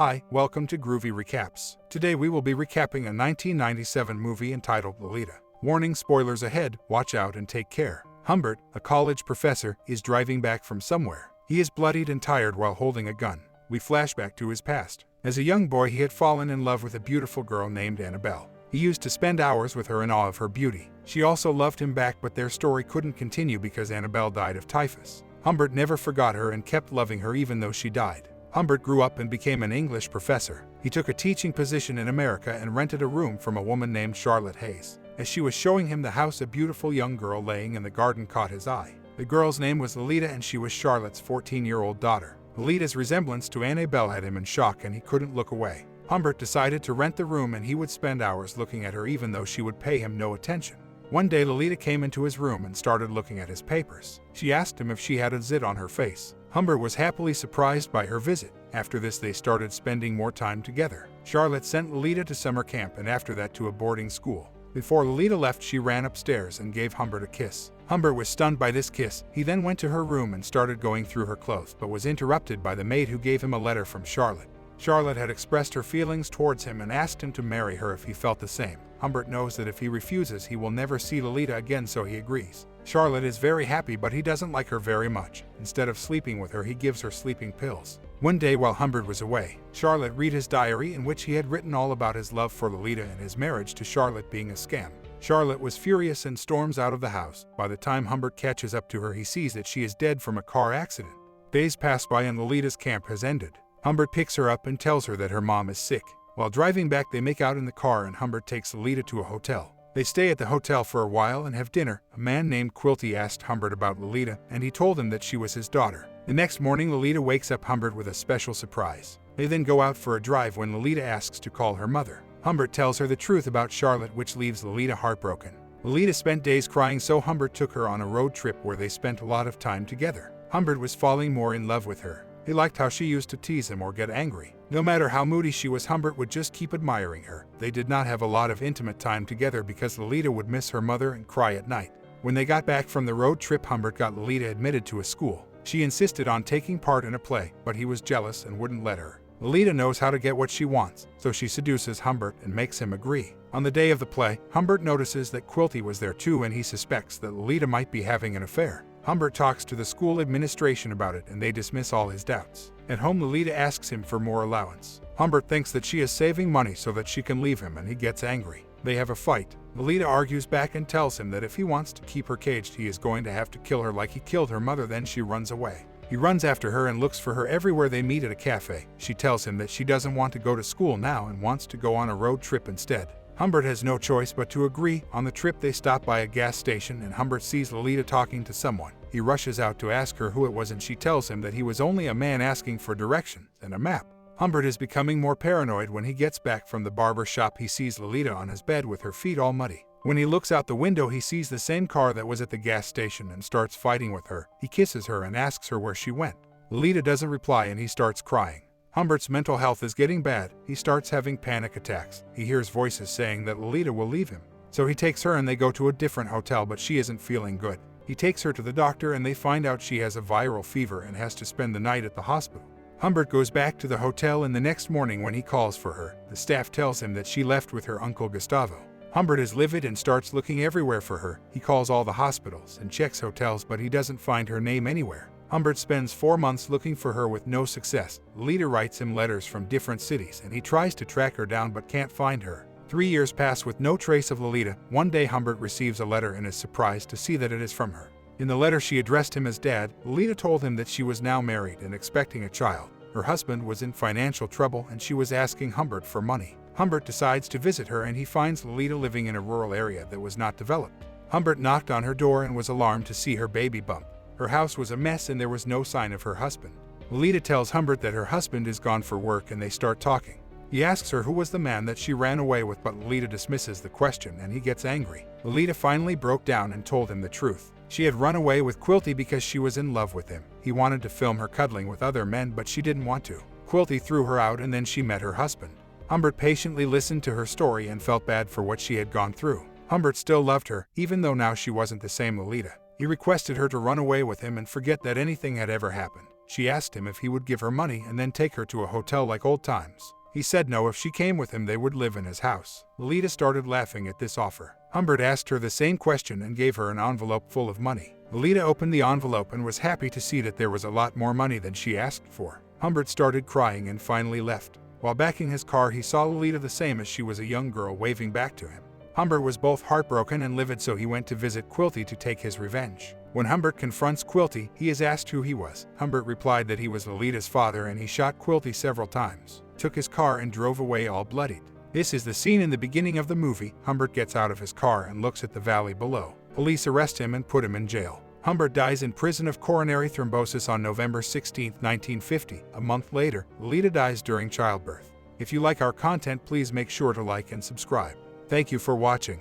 Hi, welcome to Groovy Recaps. Today we will be recapping a 1997 movie entitled Lolita. Warning, spoilers ahead, watch out and take care. Humbert, a college professor, is driving back from somewhere. He is bloodied and tired while holding a gun. We flash back to his past. As a young boy, he had fallen in love with a beautiful girl named Annabelle. He used to spend hours with her in awe of her beauty. She also loved him back, but their story couldn't continue because Annabelle died of typhus. Humbert never forgot her and kept loving her even though she died. Humbert grew up and became an English professor. He took a teaching position in America and rented a room from a woman named Charlotte Hayes. As she was showing him the house, a beautiful young girl laying in the garden caught his eye. The girl's name was Lolita and she was Charlotte's 14-year-old daughter. Lolita's resemblance to Annabelle had him in shock and he couldn't look away. Humbert decided to rent the room and he would spend hours looking at her even though she would pay him no attention. One day Lolita came into his room and started looking at his papers. She asked him if she had a zit on her face. Humbert was happily surprised by her visit. After this they started spending more time together. Charlotte sent Lolita to summer camp and after that to a boarding school. Before Lolita left, she ran upstairs and gave Humbert a kiss. Humbert was stunned by this kiss. He then went to her room and started going through her clothes, but was interrupted by the maid who gave him a letter from Charlotte. Charlotte had expressed her feelings towards him and asked him to marry her if he felt the same. Humbert knows that if he refuses, he will never see Lolita again, so he agrees. Charlotte is very happy, but he doesn't like her very much. Instead of sleeping with her, he gives her sleeping pills. One day while Humbert was away, Charlotte read his diary in which he had written all about his love for Lolita and his marriage to Charlotte being a scam. Charlotte was furious and storms out of the house. By the time Humbert catches up to her, he sees that she is dead from a car accident. Days pass by and Lolita's camp has ended. Humbert picks her up and tells her that her mom is sick. While driving back, they make out in the car and Humbert takes Lolita to a hotel. They stay at the hotel for a while and have dinner. A man named Quilty asked Humbert about Lolita and he told him that she was his daughter. The next morning, Lolita wakes up Humbert with a special surprise. They then go out for a drive when Lolita asks to call her mother. Humbert tells her the truth about Charlotte, which leaves Lolita heartbroken. Lolita spent days crying, so Humbert took her on a road trip where they spent a lot of time together. Humbert was falling more in love with her. He liked how she used to tease him or get angry. No matter how moody she was, Humbert would just keep admiring her. They did not have a lot of intimate time together because Lolita would miss her mother and cry at night. When they got back from the road trip, Humbert got Lolita admitted to a school. She insisted on taking part in a play, but he was jealous and wouldn't let her. Lolita knows how to get what she wants, so she seduces Humbert and makes him agree. On the day of the play, Humbert notices that Quilty was there too and he suspects that Lolita might be having an affair. Humbert talks to the school administration about it and they dismiss all his doubts. At home, Lolita asks him for more allowance. Humbert thinks that she is saving money so that she can leave him and he gets angry. They have a fight. Lolita argues back and tells him that if he wants to keep her caged, he is going to have to kill her like he killed her mother. Then she runs away. He runs after her and looks for her everywhere. They meet at a cafe. She tells him that she doesn't want to go to school now and wants to go on a road trip instead. Humbert has no choice but to agree. On the trip, they stop by a gas station and Humbert sees Lolita talking to someone. He rushes out to ask her who it was and she tells him that he was only a man asking for directions and a map. Humbert is becoming more paranoid. When he gets back from the barber shop, he sees Lolita on his bed with her feet all muddy. When he looks out the window, he sees the same car that was at the gas station and starts fighting with her. He kisses her and asks her where she went. Lolita doesn't reply and he starts crying. Humbert's mental health is getting bad. He starts having panic attacks. He hears voices saying that Lolita will leave him. So he takes her and they go to a different hotel, but she isn't feeling good. He takes her to the doctor and they find out she has a viral fever and has to spend the night at the hospital. Humbert goes back to the hotel and the next morning when he calls for her, the staff tells him that she left with her uncle Gustavo. Humbert is livid and starts looking everywhere for her. He calls all the hospitals and checks hotels, but he doesn't find her name anywhere. Humbert spends 4 months looking for her with no success. Lolita writes him letters from different cities and he tries to track her down but can't find her. 3 years pass with no trace of Lolita. One day Humbert receives a letter and is surprised to see that it is from her. In the letter, she addressed him as Dad. Lolita told him that she was now married and expecting a child. Her husband was in financial trouble and she was asking Humbert for money. Humbert decides to visit her and he finds Lolita living in a rural area that was not developed. Humbert knocked on her door and was alarmed to see her baby bump. Her house was a mess and there was no sign of her husband. Lolita tells Humbert that her husband is gone for work and they start talking. He asks her who was the man that she ran away with, but Lolita dismisses the question and he gets angry. Lolita finally broke down and told him the truth. She had run away with Quilty because she was in love with him. He wanted to film her cuddling with other men, but she didn't want to. Quilty threw her out and then she met her husband. Humbert patiently listened to her story and felt bad for what she had gone through. Humbert still loved her, even though now she wasn't the same Lolita. He requested her to run away with him and forget that anything had ever happened. She asked him if he would give her money and then take her to a hotel like old times. He said no, if she came with him they would live in his house. Lolita started laughing at this offer. Humbert asked her the same question and gave her an envelope full of money. Lolita opened the envelope and was happy to see that there was a lot more money than she asked for. Humbert started crying and finally left. While backing his car, he saw Lolita the same as she was, a young girl waving back to him. Humbert was both heartbroken and livid, so he went to visit Quilty to take his revenge. When Humbert confronts Quilty, he is asked who he was. Humbert replied that he was Lolita's father, and he shot Quilty several times, took his car and drove away all bloodied. This is the scene in the beginning of the movie. Humbert gets out of his car and looks at the valley below. Police arrest him and put him in jail. Humbert dies in prison of coronary thrombosis on November 16, 1950. A month later, Lolita dies during childbirth. If you like our content, please make sure to like and subscribe. Thank you for watching.